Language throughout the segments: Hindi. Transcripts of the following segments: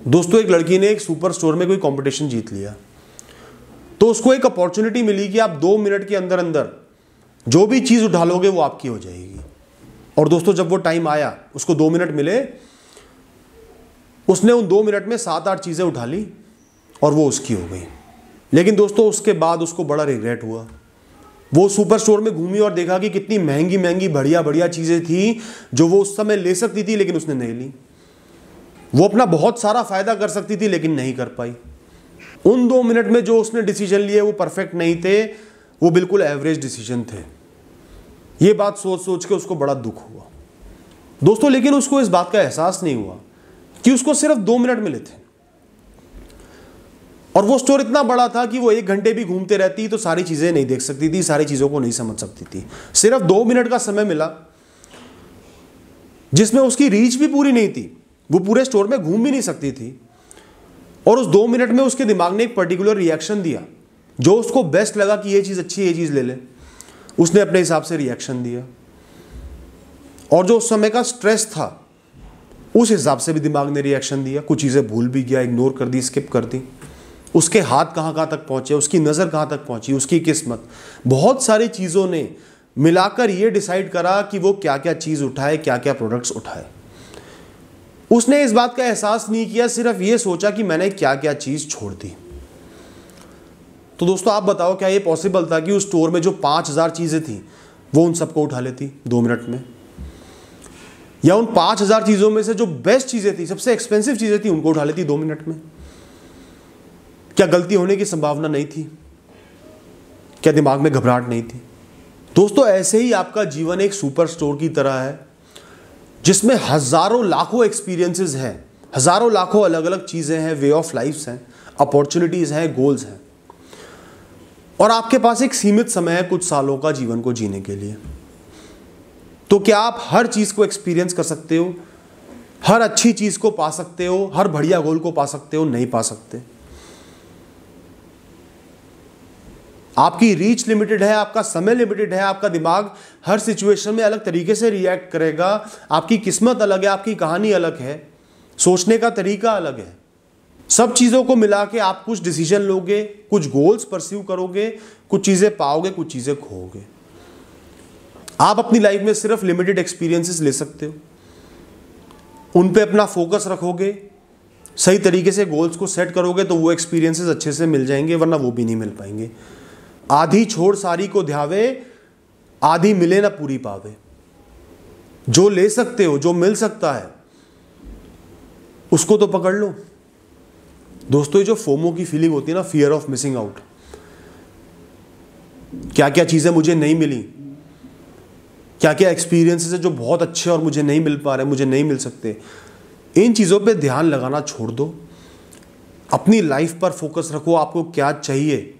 दोस्तों एक लड़की ने एक सुपर स्टोर में कोई कंपटीशन जीत लिया, तो उसको एक अपॉर्चुनिटी मिली कि आप 2 मिनट के अंदर अंदर जो भी चीज़ उठा लोगे वो आपकी हो जाएगी। और दोस्तों जब वो टाइम आया, उसको 2 मिनट मिले, उसने उन 2 मिनट में 7-8 चीज़ें उठा ली और वो उसकी हो गई। लेकिन दोस्तों उसके बाद उसको बड़ा रिग्रेट हुआ। वो सुपर स्टोर में घूमी और देखा कि कितनी महंगी महंगी बढ़िया बढ़िया चीज़ें थी जो वो उस समय ले सकती थी, लेकिन उसने नहीं ली। वो अपना बहुत सारा फायदा कर सकती थी, लेकिन नहीं कर पाई। उन 2 मिनट में जो उसने डिसीजन लिए वो परफेक्ट नहीं थे, वो बिल्कुल एवरेज डिसीजन थे। ये बात सोच सोच के उसको बड़ा दुख हुआ दोस्तों। लेकिन उसको इस बात का एहसास नहीं हुआ कि उसको सिर्फ 2 मिनट मिले थे, और वो स्टोर इतना बड़ा था कि वो 1 घंटे भी घूमते रहती तो सारी चीजें नहीं देख सकती थी, सारी चीजों को नहीं समझ सकती थी। सिर्फ 2 मिनट का समय मिला जिसमें उसकी रीच भी पूरी नहीं थी, वो पूरे स्टोर में घूम भी नहीं सकती थी। और उस 2 मिनट में उसके दिमाग ने एक पर्टिकुलर रिएक्शन दिया जो उसको बेस्ट लगा कि ये चीज अच्छी है, ये चीज ले ले। उसने अपने हिसाब से रिएक्शन दिया, और जो उस समय का स्ट्रेस था उस हिसाब से भी दिमाग ने रिएक्शन दिया। कुछ चीजें भूल भी गया, इग्नोर कर दी, स्किप कर दी। उसके हाथ कहां कहां तक पहुंचे, उसकी नजर कहां तक पहुंची, उसकी किस्मत, बहुत सारी चीजों ने मिलाकर ये डिसाइड करा कि वो क्या क्या चीज उठाए, क्या क्या प्रोडक्ट्स उठाए। उसने इस बात का एहसास नहीं किया, सिर्फ ये सोचा कि मैंने क्या क्या चीज छोड़ दी। तो दोस्तों आप बताओ, क्या ये पॉसिबल था कि उस स्टोर में जो 5000 चीजें थी वो उन सबको उठा लेती 2 मिनट में? या उन 5000 चीजों में से जो बेस्ट चीजें थी, सबसे एक्सपेंसिव चीजें थी, उनको उठा लेती 2 मिनट में? क्या गलती होने की संभावना नहीं थी? क्या दिमाग में घबराहट नहीं थी? दोस्तों ऐसे ही आपका जीवन एक सुपर स्टोर की तरह है जिसमें हजारों लाखों एक्सपीरियंसेस हैं, हजारों लाखों अलग अलग चीजें हैं, वे ऑफ लाइफ्स हैं, अपॉर्चुनिटीज हैं, गोल्स हैं, और आपके पास एक सीमित समय है कुछ सालों का जीवन को जीने के लिए। तो क्या आप हर चीज को एक्सपीरियंस कर सकते हो? हर अच्छी चीज को पा सकते हो? हर बढ़िया गोल को पा सकते हो? नहीं पा सकते। आपकी रीच लिमिटेड है, आपका समय लिमिटेड है, आपका दिमाग हर सिचुएशन में अलग तरीके से रिएक्ट करेगा, आपकी किस्मत अलग है, आपकी कहानी अलग है, सोचने का तरीका अलग है। सब चीजों को मिला के आप कुछ डिसीजन लोगे, कुछ गोल्स परस्यू करोगे, कुछ चीजें पाओगे, कुछ चीजें खोओगे। आप अपनी लाइफ में सिर्फ लिमिटेड एक्सपीरियंसेस ले सकते हो, उन पे अपना फोकस रखोगे, सही तरीके से गोल्स को सेट करोगे तो वो एक्सपीरियंसेस अच्छे से मिल जाएंगे, वरना वो भी नहीं मिल पाएंगे। आधी छोड़ सारी को ध्यावे, आधी मिले ना पूरी पावे। जो ले सकते हो, जो मिल सकता है, उसको तो पकड़ लो। दोस्तों ये जो फोमो की फीलिंग होती है ना, फियर ऑफ मिसिंग आउट, क्या क्या चीजें मुझे नहीं मिली, क्या क्या एक्सपीरियंसेस है जो बहुत अच्छे और मुझे नहीं मिल पा रहे, मुझे नहीं मिल सकते, इन चीजों पे ध्यान लगाना छोड़ दो। अपनी लाइफ पर फोकस रखो। आपको क्या चाहिए,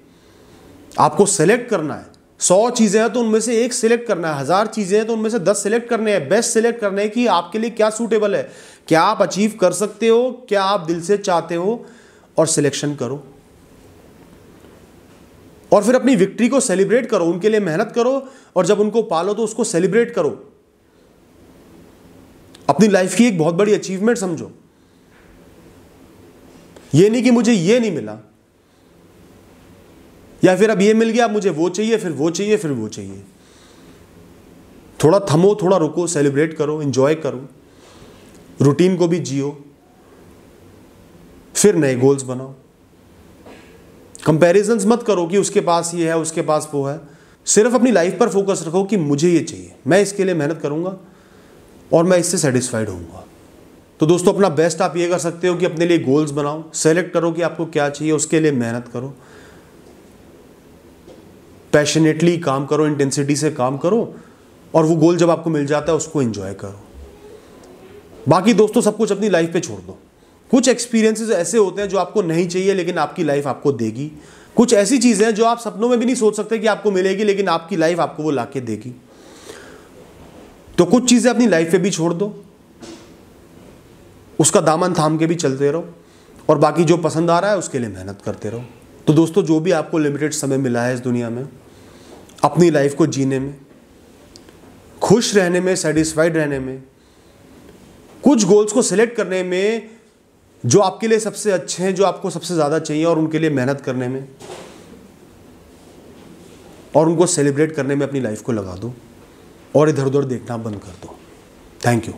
आपको सेलेक्ट करना है। 100 चीजें हैं तो उनमें से एक सिलेक्ट करना है, 1000 चीजें हैं तो उनमें से 10 सिलेक्ट करने हैं। बेस्ट सिलेक्ट करने हैं कि आपके लिए क्या सूटेबल है, क्या आप अचीव कर सकते हो, क्या आप दिल से चाहते हो, और सिलेक्शन करो। और फिर अपनी विक्ट्री को सेलिब्रेट करो, उनके लिए मेहनत करो, और जब उनको पालो तो उसको सेलिब्रेट करो। अपनी लाइफ की एक बहुत बड़ी अचीवमेंट समझो। ये नहीं कि मुझे ये नहीं मिला, या फिर अब ये मिल गया, अब मुझे वो चाहिए, फिर वो चाहिए, फिर वो चाहिए। थोड़ा थमो, थोड़ा रुको, सेलिब्रेट करो, एंजॉय करो, रूटीन को भी जियो, फिर नए गोल्स बनाओ। कंपैरिजंस मत करो कि उसके पास ये है, उसके पास वो है। सिर्फ अपनी लाइफ पर फोकस रखो कि मुझे ये चाहिए, मैं इसके लिए मेहनत करूंगा और मैं इससे सेटिस्फाइड होऊंगा। तो दोस्तों अपना बेस्ट आप ये कर सकते हो कि अपने लिए गोल्स बनाओ, सेलेक्ट करो कि आपको क्या चाहिए, उसके लिए मेहनत करो, पैशनेटली काम करो, इंटेंसिटी से काम करो, और वो गोल जब आपको मिल जाता है उसको एंजॉय करो। बाकी दोस्तों सब कुछ अपनी लाइफ पे छोड़ दो। कुछ एक्सपीरियंसेस ऐसे होते हैं जो आपको नहीं चाहिए लेकिन आपकी लाइफ आपको देगी। कुछ ऐसी चीजें हैं जो आप सपनों में भी नहीं सोच सकते कि आपको मिलेगी, लेकिन आपकी लाइफ आपको वो लाके देगी। तो कुछ चीजें अपनी लाइफ पे भी छोड़ दो, उसका दामन थाम के भी चलते रहो, और बाकी जो पसंद आ रहा है उसके लिए मेहनत करते रहो। तो दोस्तों जो भी आपको लिमिटेड समय मिला है इस दुनिया में, अपनी लाइफ को जीने में, खुश रहने में, सेटिस्फाइड रहने में, कुछ गोल्स को सिलेक्ट करने में, जो आपके लिए सबसे अच्छे हैं, जो आपको सबसे ज़्यादा चाहिए, और उनके लिए मेहनत करने में और उनको सेलिब्रेट करने में अपनी लाइफ को लगा दो और इधर उधर देखना बंद कर दो। Thank you.